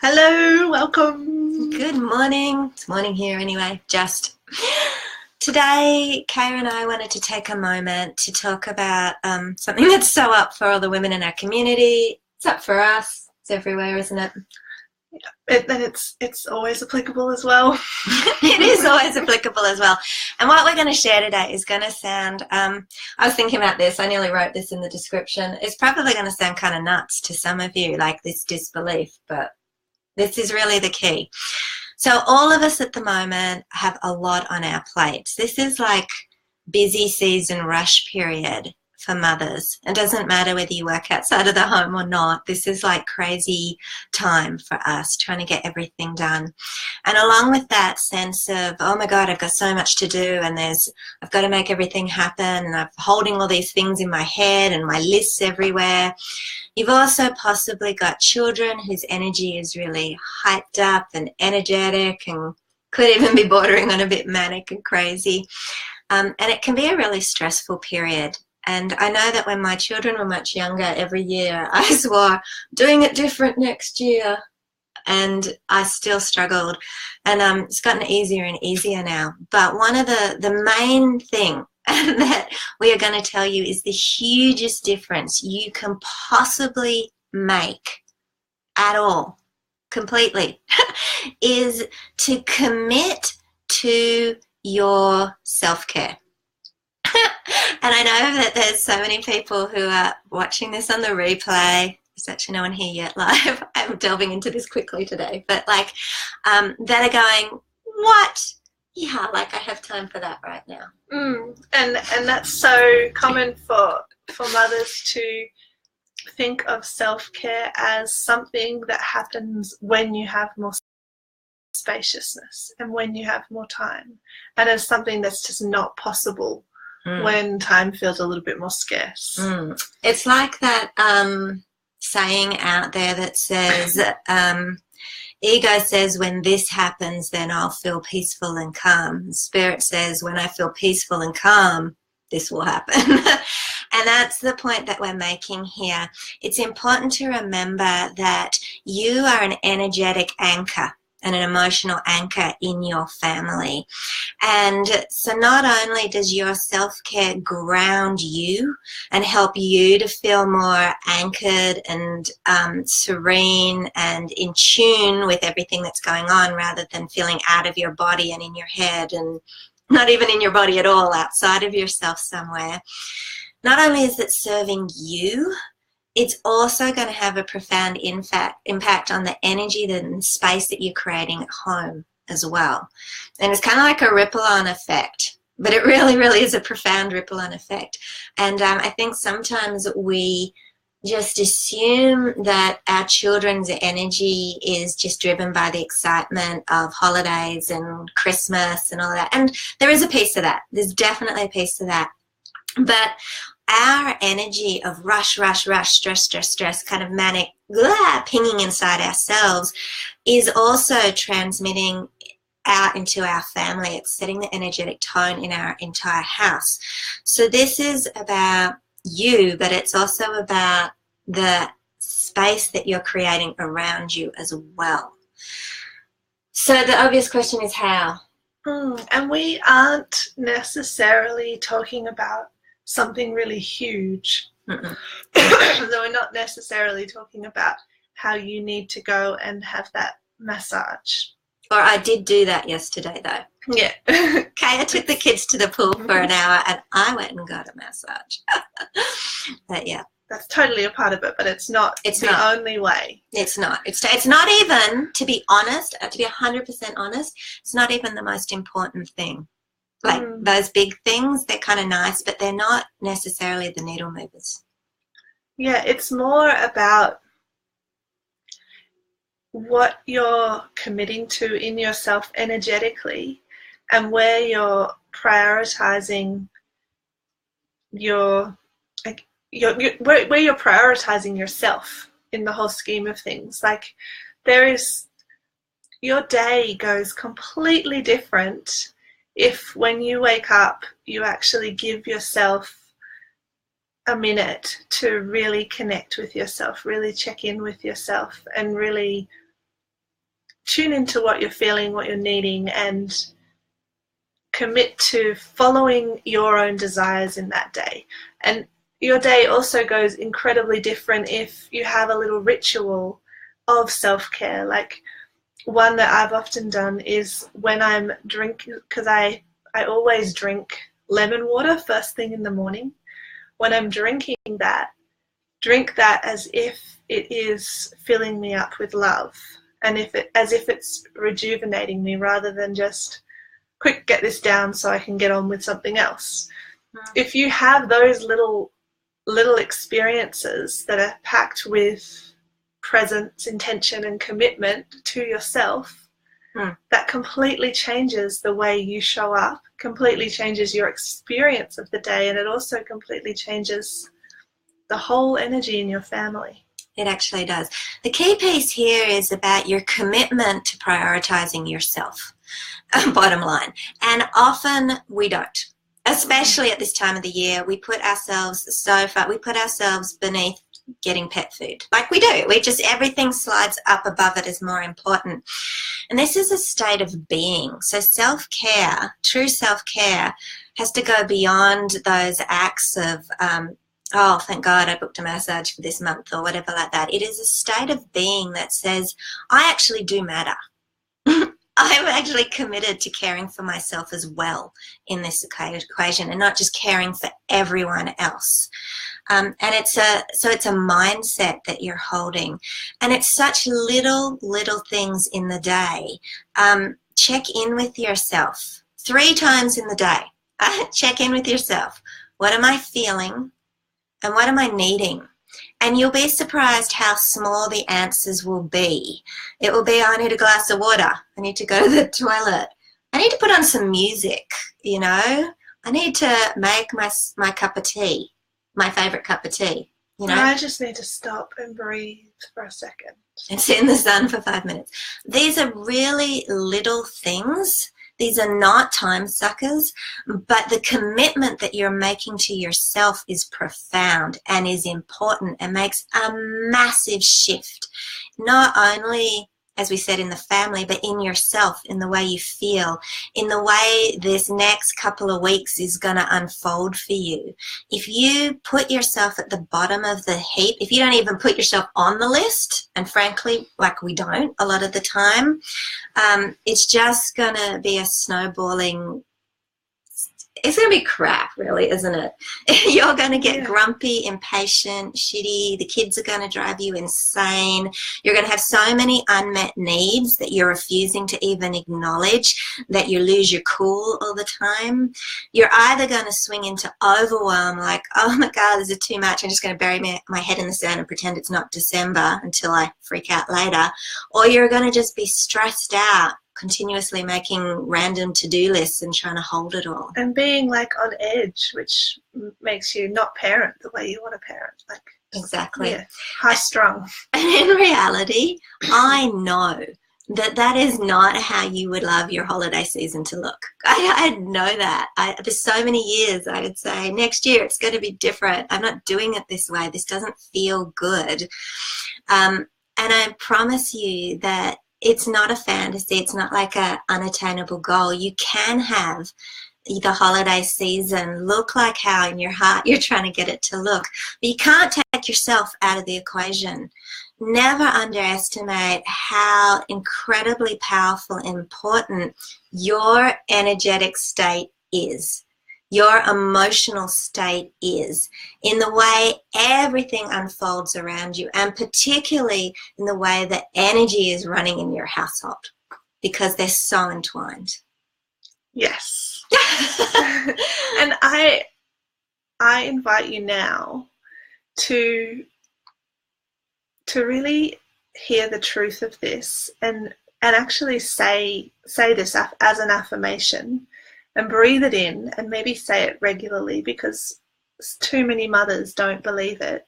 Hello, welcome. Good morning. It's morning here anyway, just. Today, Kaya and I wanted to take a moment to talk about something that's so up for all the women in our community. It's up for us. It's everywhere, isn't it? And it's always applicable as well. It is always applicable as well. And what we're going to share today is going to sound, I was thinking about this, I nearly wrote this in the description. It's probably going to sound kind of nuts to some of you, like this disbelief, but this is really the key. So all of us at the moment have a lot on our plates. This is like busy season rush period for mothers. It doesn't matter whether you work outside of the home or not. This is like crazy time for us trying to get everything done. And along with that sense of, oh my God, I've got so much to do and I've got to make everything happen and I'm holding all these things in my head and my lists everywhere. You've also possibly got children whose energy is really hyped up and energetic and could even be bordering on a bit manic and crazy. And it can be a really stressful period. And I know that when my children were much younger, every year I swore, doing it different next year. And I still struggled. And it's gotten easier and easier now. But one of the main thing that we are going to tell you is the hugest difference you can possibly make at all, completely, is to commit to your self-care. And I know that there's so many people who are watching this on the replay. There's actually no one here yet live. I'm delving into this quickly today. But like that are going, what? Yeah, like I have time for that right now. And that's so common for mothers to think of self-care as something that happens when you have more spaciousness and when you have more time, and as something that's just not possible when time feels a little bit more scarce. It's like that saying out there that says, ego says, when this happens, then I'll feel peaceful and calm. Spirit says, when I feel peaceful and calm, this will happen. And that's the point that we're making here. It's important to remember that you are an energetic anchor and an emotional anchor in your family. And so not only does your self-care ground you and help you to feel more anchored and serene and in tune with everything that's going on, rather than feeling out of your body and in your head and not even in your body at all, outside of yourself somewhere. Not only is it serving you, it's also going to have a profound impact on the energy and space that you're creating at home as well. And it's kind of like a ripple-on effect, but it really, really is a profound ripple-on effect. And I think sometimes we just assume that our children's energy is just driven by the excitement of holidays and Christmas and all that. And there is a piece of that. There's definitely a piece of that. But our energy of rush, stress, kind of manic, pinging inside ourselves is also transmitting out into our family. It's setting the energetic tone in our entire house. So this is about you, but it's also about the space that you're creating around you as well. So the obvious question is how? And we aren't necessarily talking about something really huge. So we're not necessarily talking about how you need to go and have that massage. Or I did do that yesterday though. Yeah. Kaya took the kids to the pool for an hour and I went and got a massage. But yeah. That's totally a part of it, but it's not the only way. It's not. It's not even, to be honest, to be 100% honest, it's not even the most important thing. Like those big things, they're kind of nice, but they're not necessarily the needle movers. Yeah, it's more about what you're committing to in yourself energetically and where you're prioritizing where you're prioritizing yourself in the whole scheme of things. Like your day goes completely different if when you wake up, you actually give yourself a minute to really connect with yourself, really check in with yourself, and really tune into what you're feeling, what you're needing, and commit to following your own desires in that day. And your day also goes incredibly different if you have a little ritual of self-care. Like, one that I've often done is when I'm drinking, because I always drink lemon water first thing in the morning. When I'm drinking that, drink that as if it is filling me up with love, and as if it's rejuvenating me, rather than just quick, get this down so I can get on with something else. If you have those little experiences that are packed with presence, intention, and commitment to yourself, that completely changes the way you show up, completely changes your experience of the day, and it also completely changes the whole energy in your family. It actually does. The key piece here is about your commitment to prioritizing yourself, bottom line. And often we don't, especially at this time of the year. We put ourselves beneath getting pet food. Like we do. Everything slides up above it as more important. And this is a state of being. So self-care, true self-care, has to go beyond those acts of, oh, thank God I booked a massage for this month or whatever like that. It is a state of being that says, I actually do matter. I'm actually committed to caring for myself as well in this equation, and not just caring for everyone else. And it's a mindset that you're holding, and it's such little things in the day. Check in with yourself 3 times in the day. Check in with yourself. What am I feeling, and what am I needing? And you'll be surprised how small the answers will be. It will be, I need a glass of water. I need to go to the toilet. I need to put on some music, you know. I need to make my cup of tea, my favorite cup of tea, you know. I just need to stop and breathe for a second. And sit in the sun for 5 minutes. These are really little things. These are not time suckers, but the commitment that you're making to yourself is profound and is important and makes a massive shift, not only, as we said, in the family, but in yourself, in the way you feel, in the way this next couple of weeks is going to unfold for you. If you put yourself at the bottom of the heap, if you don't even put yourself on the list, and frankly, like we don't a lot of the time, it's just going to be a snowballing. It's going to be crap, really, isn't it? You're going to get grumpy, impatient, shitty. The kids are going to drive you insane. You're going to have so many unmet needs that you're refusing to even acknowledge, that you lose your cool all the time. You're either going to swing into overwhelm, like, oh my God, this is too much. I'm just going to bury my head in the sand and pretend it's not December until I freak out later. Or you're going to just be stressed out, continuously making random to-do lists and trying to hold it all. And being like on edge, which makes you not parent the way you want to parent. Like, exactly. Yeah, high strung. And in reality, I know that is not how you would love your holiday season to look. I know that. There's so many years I would say, next year it's going to be different. I'm not doing it this way. This doesn't feel good. And I promise you that it's not a fantasy. It's not like an unattainable goal. You can have the holiday season look like how in your heart you're trying to get it to look. But you can't take yourself out of the equation. Never underestimate how incredibly powerful and important your energetic state is. Your emotional state is, in the way everything unfolds around you, and particularly in the way that energy is running in your household, because they're so entwined. Yes. And I invite you now to really hear the truth of this and actually say this as an affirmation. And breathe it in and maybe say it regularly, because too many mothers don't believe it.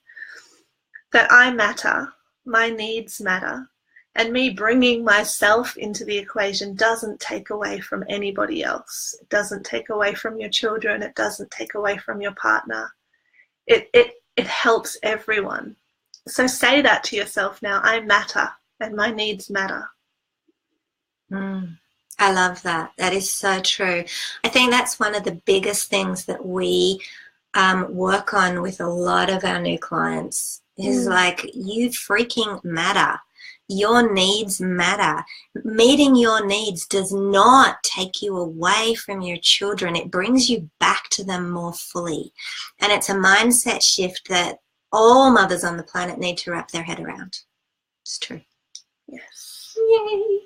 That I matter, my needs matter, and me bringing myself into the equation doesn't take away from anybody else. It doesn't take away from your children. It doesn't take away from your partner. It helps everyone. So say that to yourself now. I matter and my needs matter. I love that. That is so true. I think that's one of the biggest things that we work on with a lot of our new clients is like, you freaking matter. Your needs matter. Meeting your needs does not take you away from your children. It brings you back to them more fully. And it's a mindset shift that all mothers on the planet need to wrap their head around. It's true. Yes. Yay.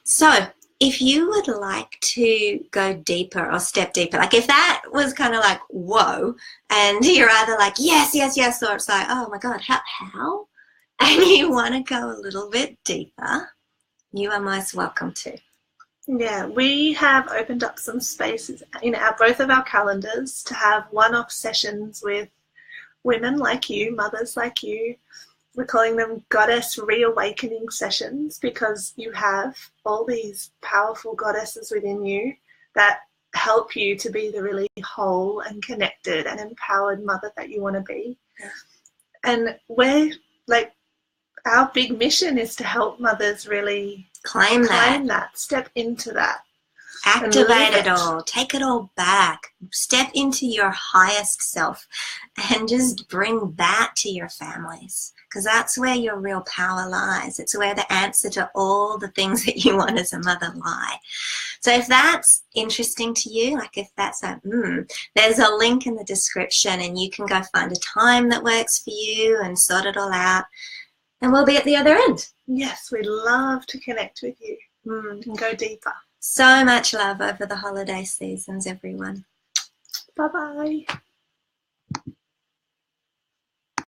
So if you would like to go deeper or step deeper, like if that was kind of like, whoa, and you're either like, yes, yes, yes, or it's like, oh my God, how? And you want to go a little bit deeper, you are most welcome to. Yeah, we have opened up some spaces in both of our calendars to have one-off sessions with women like you, mothers like you. We're calling them goddess reawakening sessions because you have all these powerful goddesses within you that help you to be the really whole and connected and empowered mother that you want to be. Yeah. And we're like, our big mission is to help mothers really claim that, step into that. Activate it all, take it all back, step into your highest self and just bring that to your families, because that's where your real power lies. It's where the answer to all the things that you want as a mother lie. So if that's interesting to you, like if that's a there's a link in the description and you can go find a time that works for you and sort it all out. And we'll be at the other end. Yes, we'd love to connect with you and go deeper. So much love over the holiday seasons, everyone. Bye-bye.